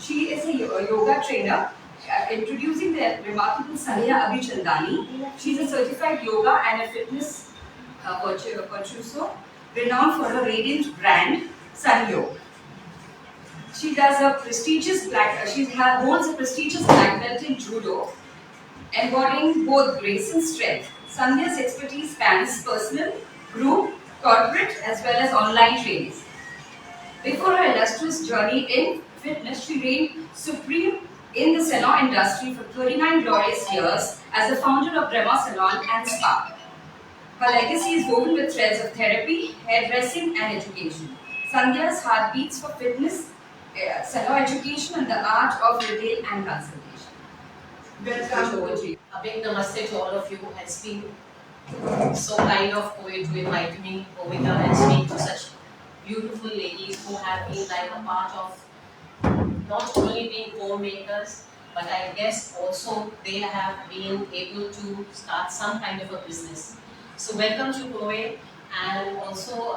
She is a yoga trainer. Introducing the remarkable Sandhya Abhichandani. She is a certified yoga and a fitness virtuoso, renowned for her radiant brand, Sunyo. She does a prestigious holds a prestigious black belt in judo, embodying both grace and strength. Sandhya's expertise spans personal, group, corporate, as well as online trainings. Before her illustrious journey in fitness, she reigned supreme in the salon industry for 39 glorious years as the founder of Brahma Salon and Spa. Her legacy is woven with threads of therapy, hairdressing, and education. Sandhya's heart beats for fitness, salon education, and the art of retail and consultation. Welcome. A big namaste to all of you. It's been so kind of Kowe to invite me over here and speak to such beautiful ladies who have been like a part of not only being homemakers, but I guess also they have been able to start some kind of a business. So welcome to Kowe, and also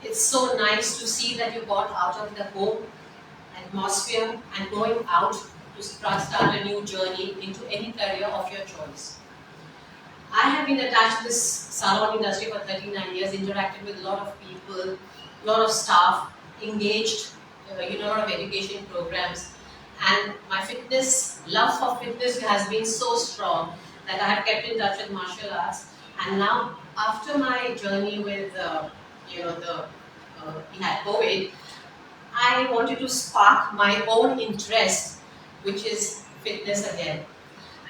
it's so nice to see that you got out of the home atmosphere and going out to start a new journey into any career of your choice. I have been attached to this salon industry for 39 years, interacted with a lot of people, a lot of staff, engaged, a lot of education programs, and my love for fitness has been so strong that I have kept in touch with martial arts. And now, after my journey with, we had COVID, I wanted to spark my own interest, which is fitness again.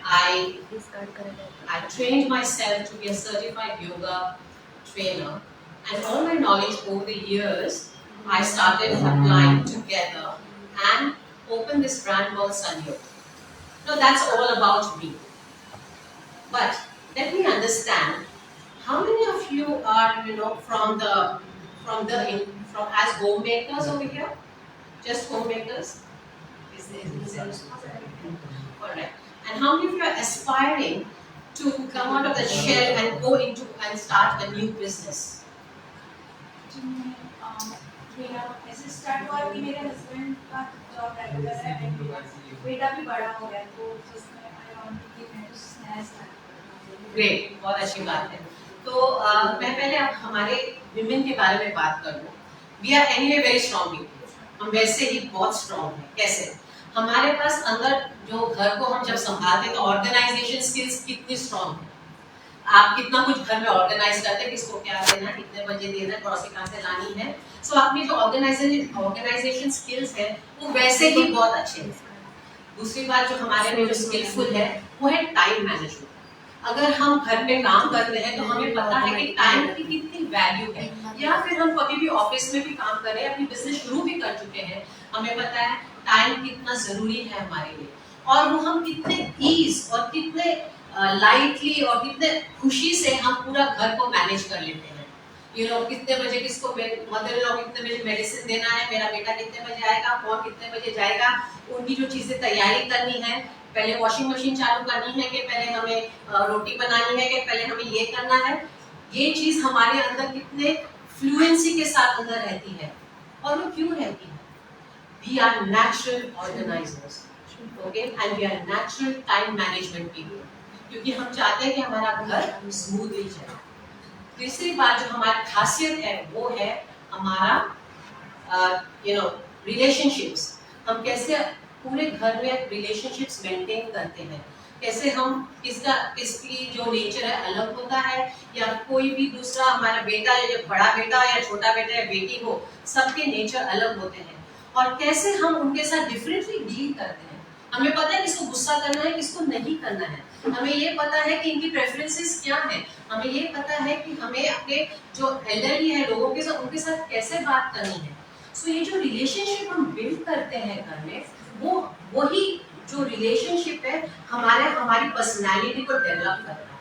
I trained myself to be a certified yoga trainer, and all my knowledge over the years, I started applying together and opened this brand called Sunyo. Now that's all about me. But let me understand, how many of you are, as homemakers over here? Just homemakers? Alright. And how many of you are aspiring to come out of the shell and go into and start a new business? मेरा ऐसे start हुआ कि मेरे husband का job regular है and बेटा भी बड़ा हो गया तो जिसमें आई वांट टू गिव मैं कुछ नया स्टार्ट। ग्रेट, बहुत अच्छी बात है। तो मैं पहले अब हमारे विमेन के बारे में बात कर लूँ। We are anyway very strong people, हम वैसे ही बहुत स्ट्रॉन्ग हैं। कैसे? हमारे पास अंदर जो घर को हम जब संभालते हैं तो ऑर्गेनाइजेशन स्किल्स कितनी स्ट्रॉन्ग है। आप कितना कुछ घर में ऑर्गेनाइज करते हैं, किसको क्या देना, कितने बजे देना है, पड़ोसी कहाँ से लानी है। सो आपकी जो ऑर्गेनाइजेशन स्किल्स है वो वैसे ही बहुत अच्छे हैं। दूसरी बात जो हमारे में जो स्किलफुल है वो है टाइम मैनेजमेंट। अगर हम घर में काम करते हैं तो हमें पता है कि टाइम की कितनी वैल्यू है, या फिर हम कभी भी ऑफिस में भी काम कर रहे हैं, अपनी बिजनेस शुरू भी कर चुके हैं, हमें पता है टाइम कितना जरूरी है हमारे लिए, और वो हम कितने ईज और कितने लाइटली और कितने खुशी से हम पूरा घर को मैनेज कर लेते हैं। कितने बजे किसको मदर इन लॉ कितने बजे मेडिसिन देना है, मेरा बेटा कितने बजे आएगा, कौन कितने बजे जाएगा, उनकी जो चीजें तैयारी करनी है, पहले वॉशिंग मशीन चालू करनी है कि पहले हमें रोटी बनानी है कि पहले हमें ये करना है, ये चीज हमारे अंदर कितने फ्लुएंसी के साथ अंदर रहती है। और वो क्यों रहती है? We are natural organizers, okay, and we are natural time management people, क्योंकि हम चाहते हैं कि हमारा घर स्मूथली चले। तीसरी बात जो हमारी खासियत है वो है हमारा रिलेशनशिप्स। हम कैसे पूरे घर में रिलेशनशिप्स मेंटेन करते हैं, कैसे हम किसकी जो नेचर है अलग होता है, या कोई भी दूसरा हमारा बेटा या बड़ा बेटा या छोटा बेटा या बेटी हो, सबके नेचर अलग होते हैं, और कैसे हम उनके साथ डिफरेंटली डील करते हैं। हमें पता है किसको गुस्सा करना है, किसको नहीं करना है, हमें ये पता है कि इनकी प्रेफरेंसेस क्या हैं, हमें ये पता है कि हमें अपने जो एल्डरली है लोगों के साथ उनके साथ कैसे बात करनी है। सो ये जो रिलेशनशिप हम बिल्ड करते हैं घर में, वो वही जो रिलेशनशिप है हमारी पर्सनैलिटी को डेवलप करता है।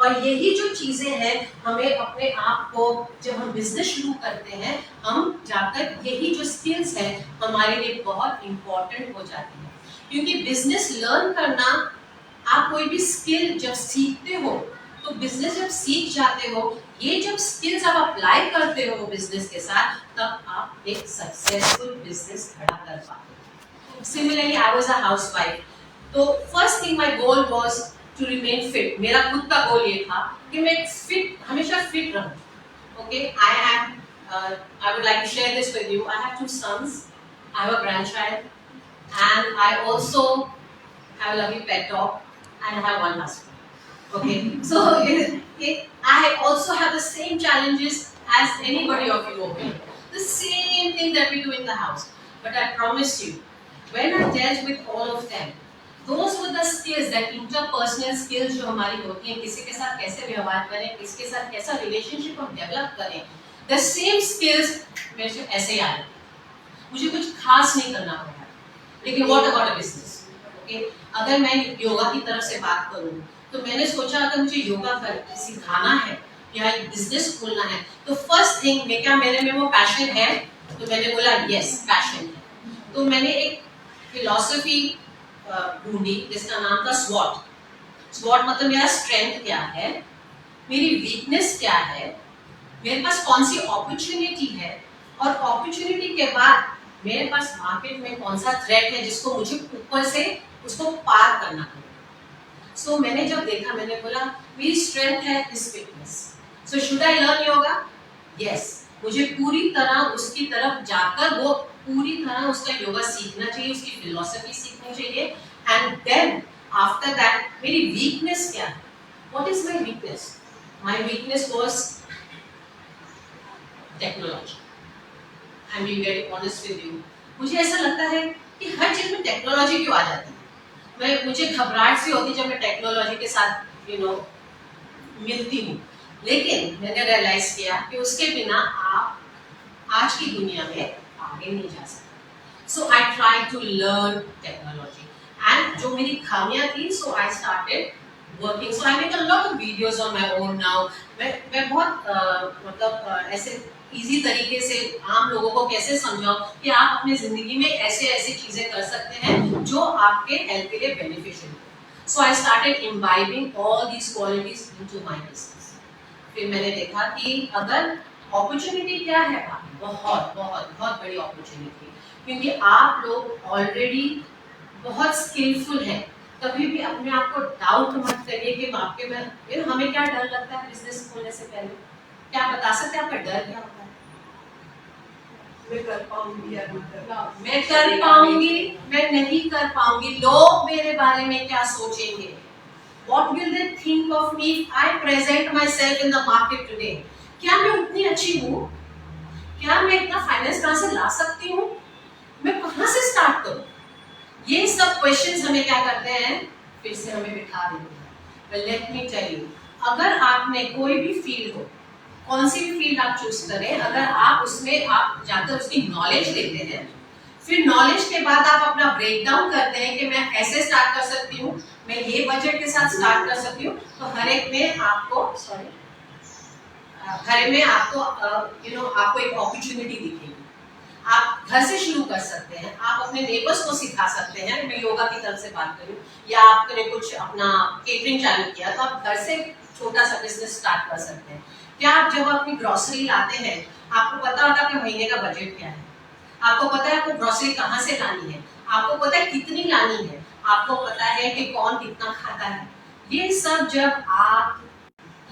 और यही जो चीजें हैं हमें अपने आप को जब हम बिजनेस शुरू करते हैं, हम जाकर यही जो स्किल्स है हमारे लिए बहुत इंपॉर्टेंट हो जाती है। क्योंकि बिजनेस लर्न करना, आप कोई भी स्किल जब सीखते हो तो बिजनेस जब सीख जाते हो, ये जब स्किल्स आप अप्लाई करते हो बिजनेस के साथ, तब आप एक सक्सेसफुल बिजनेस खड़ा कर पाते हो। Similarly, I was a housewife. तो first thing my goal was to remain fit. मेरा खुद का गोल ये था कि मैं हमेशा fit रहूं. Okay, I would like to share this with you. I have 2 sons, I have a grandchild, and I also have a lovely pet dog, and I have 1 husband. Okay, so I also have the same challenges as anybody of you. Okay, the same thing that we do in the house. But I promise you, when I dealt with all of them, those were the skills, that interpersonal skills जो हमारी होती हैं, किसी के साथ कैसे व्यवहार करें, किसके साथ कैसा रिलेशनशिप हम डेवलप करें, the same skills मेरे से ऐसे ही आ रहे. मुझे कुछ खास नहीं करना पड़ा. लेकिन what about a business? Okay, अगर मैं योगा की तरफ से बात करूँ, तो मैंने सोचा अगर मुझे योगा सिखाना है या एक बिजनेस खोलना है, तो फर्स्ट थिंग मेरे में वो पैशन है. तो मैंने बोला यस, पैशन है. तो मैंने एक फिलॉसफी ढूंढी जिसका नाम था स्वॉट. स्वॉट मतलब मेरा स्ट्रेंथ क्या है, मेरी वीकनेस क्या है, मेरे पास कौन सी अपॉर्चुनिटी है, और अपॉर्चुनिटी के बाद मेरे पास मार्केट में कौन सा थ्रेट है जिसको मुझे ऊपर से उसको पार करना है. सो मैंने जब देखा, मैंने बोला मेरी स्ट्रेंथ है इस fitness. So should I learn yoga? Yes, मुझे पूरी तरह उसकी तरफ जाकर वो पूरी तरह उसका योगा सीखना चाहिए, उसकी फिलॉसफी सीखनी चाहिए. एंड देन आफ्टर दैट मेरी वीकनेस क्या है, what is my weakness? My weakness was technology. I am being very honest with you. मुझे ऐसा लगता है कि हर चीज में टेक्नोलॉजी क्यों आ जाती है. मुझे घबराहट सी होती जब मैं टेक्नोलॉजी के साथ मिलती हूँ. लेकिन मैंने रियलाइज किया कि उसके बिना आप आज की दुनिया में आगे नहीं जा सकते. So I try to learn technology, and जो मेरी खामियां थी, so I started working. So I make a lot of videos on my own now. मैं बहुत ऐसे इजी तरीके से आम लोगों को कैसे समझाऊं कि आप अपनी जिंदगी में ऐसे चीजें कर सकते हैं जो आपके हेल्थ के लिए बेनिफिशियल हो. So I started imbibing all these qualities into my business. फिर मैंने देखा कि अगर अपॉर्चुनिटी क्या है, बहुत बहुत बहुत बड़ी अपॉर्चुनिटी, क्योंकि आप लोग ऑलरेडी बहुत स्किलफुल हैं. कभी भी अपने आप को डाउट मत करिए कि आपके में हमें क्या डर लगता है बिजनेस खोलने से पहले. क्या आप बता सकते हैं आपका डर क्या होता है? मैं कर पाऊंगी या मैं कर पाऊंगी, मैं नहीं कर पाऊंगी, लोग मेरे बारे में क्या सोचेंगे, what will they think of me if I present myself in the market today? क्या मैं उतनी अच्छी हूँ? क्या मैं इतना फाइनेंस कहाँ से ला सकती हूँ? मैं कहाँ से स्टार्ट करूँ? ये सब क्वेश्चंस हमें क्या करते हैं, फिर से हमें बिठा देते हैं. Well, let me tell you, अगर आपने कोई भी फील्ड हो, कौन सी भी फील्ड आप चूज करें, अगर आप उसमें आप जाकर उसकी नॉलेज लेते हैं, फिर नॉलेज के बाद आप अपना ब्रेक डाउन करते हैं कि मैं ऐसे स्टार्ट कर सकती हूँ, मैं ये बजट के साथ स्टार्ट कर सकती हूँ, तो हर एक में आपको आपको एक अपॉर्चुनिटी दिखेगी. आप घर से शुरू कर सकते हैं, आप अपने नेबर्स को सिखा सकते हैं. मैं योगा की तरफ से बात करूँ, या आपने कुछ अपना केटरिंग चालू किया, तो आप घर से छोटा सा बिजनेस स्टार्ट कर सकते हैं. क्या आप जब अपनी ग्रोसरी लाते हैं, आपको पता होता है कि महीने का बजट क्या है, आपको पता है आपको ग्रोसरी कहाँ से लानी है, आपको पता है कितनी लानी है, आपको पता है कि कौन कितना खाता है. ये सब जब आप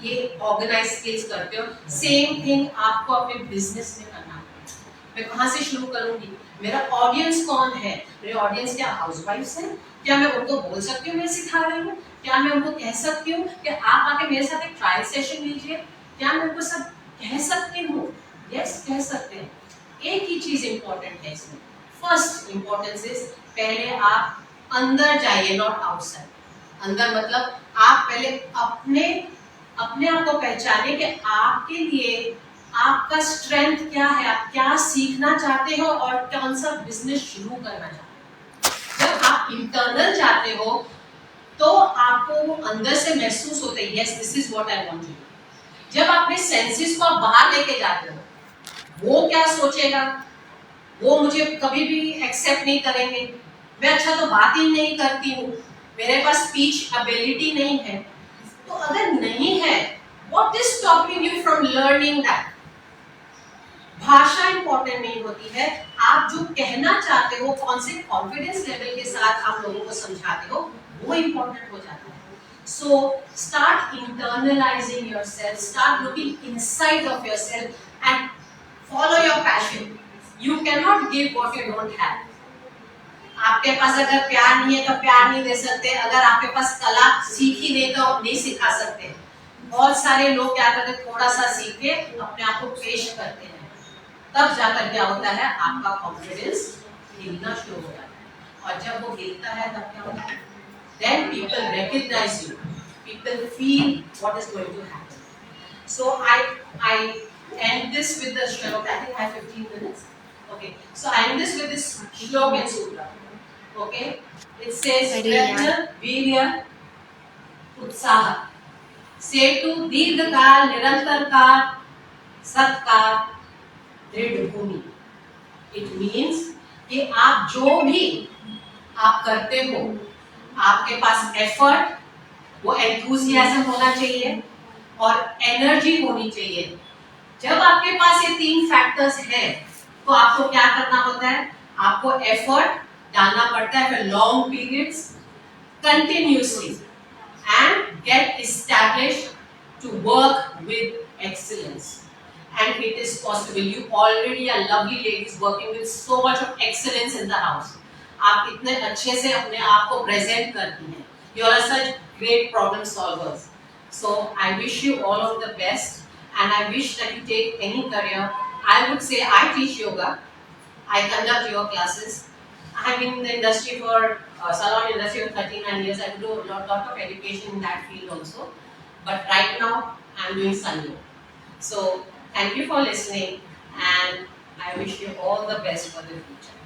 ये ऑर्गेनाइज स्किल्स करते हो, सेम थिंग आपको अपने बिजनेस में करना है. मैं कहाँ से शुरू करूंगी, मेरा ऑडियंस कौन है, मेरे ऑडियंस क्या हाउसवाइफ्स हैं, क्या मैं उनको बोल सकती हूँ मैं सिखा रही हूँ, क्या मैं उनको कह सकती हूँ कि आप आके मेरे साथ एक ट्रायल सेशन लीजिए, क्या मैं उनको सब कह सकती हूँ? यस, कह सकते हैं. एक ही चीज इंपॉर्टेंट है इसमें. फर्स्ट इंपॉर्टेंस इज पहले आप अंदर जाइए, नॉट आउटसाइड. अंदर मतलब आप पहले अपने आप को पहचाने कि आपके लिए आपका स्ट्रेंथ क्या है, आप क्या सीखना चाहते हो और कौन सा बिजनेस शुरू करना चाहते हो. जब आप इंटरनल जाते हो तो आपको अंदर से महसूस होता है yes this is what I want to do. जब अपने सेंसेस को आप बाहर लेके जाते हो, वो क्या सोचेगा, वो मुझे कभी भी एक्सेप्ट नहीं करेंगे, मैं अच्छा तो बात ही नहीं करती हूँ, मेरे पास स्पीच एबिलिटी नहीं है. तो अगर नहीं है, what is stopping you from learning that? भाषा इंपॉर्टेंट नहीं होती है, आप जो कहना चाहते हो, कौन से कॉन्फिडेंस लेवल के साथ आप लोगों को समझाते हो, वो इंपॉर्टेंट हो जाता है. So start internalizing yourself, start looking inside of yourself and follow your passion. You cannot give what you don't have. आपके पास अगर प्यार नहीं है तो प्यार नहीं दे सकते, अगर आपके पास कला सीखी नहीं तो नहीं सिखा सकते. बहुत सारे लोग क्या करते हैं, थोड़ा सा सीख के अपने आप को पेश करते हैं, तब जाकर क्या होता है, आपका कॉन्फिडेंस हिलना शुरू हो जाता है. और जब वो हिलता है तब क्या होता है, then people recognize you, people feel what is going to happen. So I end this with the shlok. I think I have 15 minutes. Okay, so I end this with this shlok and sutra. Okay, it says Pratna Virya Utsaha सेतु दीर्घकाल निरंतर काल सत्काल दृढ़ भूमि. It means कि आप जो भी आप करते हो, आपके पास एफर्ट, वो एंथुसियाज्म होना चाहिए और एनर्जी होनी चाहिए. जब आपके पास ये 3 फैक्टर्स हैं तो आपको क्या करना होता है, आपको एफर्ट डालना पड़ता है for long periods continuously and get established to work with excellence. And it is possible. You already are lovely ladies working with so much of excellence in the house. आप इतने अच्छे से अपने आप को present करती हैं. You are such great problem solvers. So I wish you all of the best, and I wish that you take any career. I would say I teach yoga. I conduct yoga classes. I have been in the industry for salon industry for 39 years. I do a lot of education in that field also. But right now, I'm doing Sanyo. So thank you for listening, and I wish you all the best for the future.